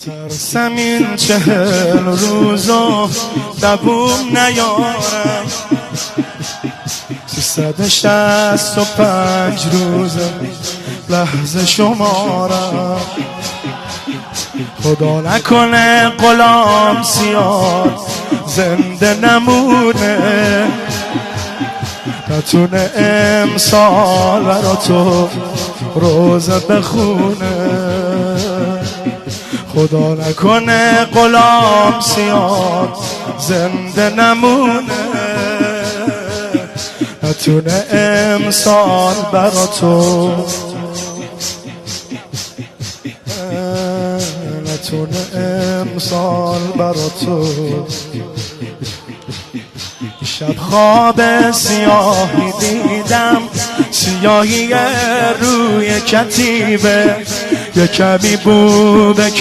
ترسم این 40 روزا دووم نیارم 365 روزه لحظه شمارم خدا نکنه غلام سیاد زنده نمونه نتونه امسال برا تو روزه بخونه خدا نکنه غلام سیاد زنده نمونه نتونه امسال برا تو نتونه امسال برا تو شب خواب سیاهی دیدم سیاهی روی کتیبه یه کمی بوده